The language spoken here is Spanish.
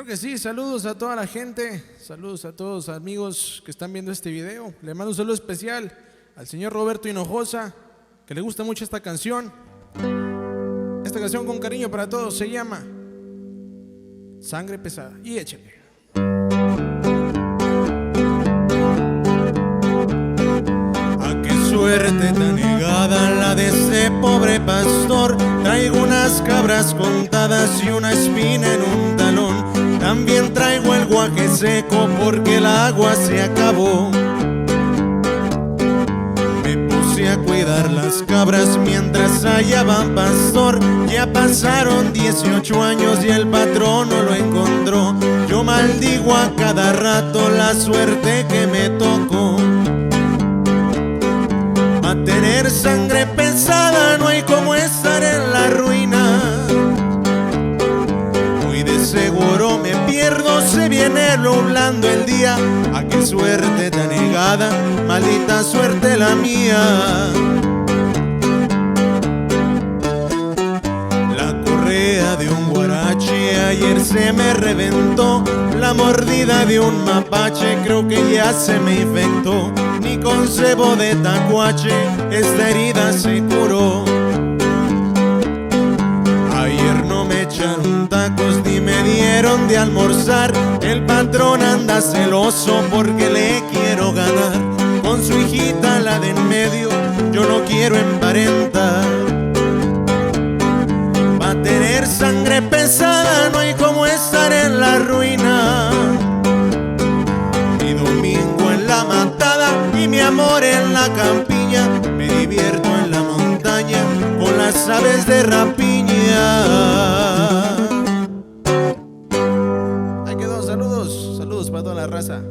Claro que sí, saludos a toda la gente, saludos a todos los amigos que están viendo este video. Le mando un saludo especial al señor Roberto Hinojosa, que le gusta mucho esta canción. Esta canción con cariño para todos se llama Sangre Pesada. Y échale. A qué suerte tan negada la de ese pobre pastor. Traigo unas cabras contadas y una espina en un talón. También traigo el guaje seco porque el agua se acabó. Me puse a cuidar las cabras mientras hallaban pastor. Ya pasaron 18 años y el patrón no lo encontró. Yo maldigo a cada rato la suerte que me tocó. A tener sangre pesada no hay como estar en la ruina. Muy de seguro me pierdo, se viene nublando el día. A qué suerte tan negada, maldita suerte la mía. La correa de un guarache ayer se me reventó. La mordida de un mapache creo que ya se me infectó. Ni con cebo de tacuache esta herida se curó. Ayer no me echaron tacos ni me dieron de almorzar. El patrón anda celoso porque le quiero ganar. Con su hijita la de en medio yo no quiero emparentar. Va a tener sangre pesada, no hay como estar en la ruina. Mi domingo en la matada y mi amor en la campiña. Me divierto en la montaña con las aves de rapiña. Ahí quedó, saludos para toda la raza.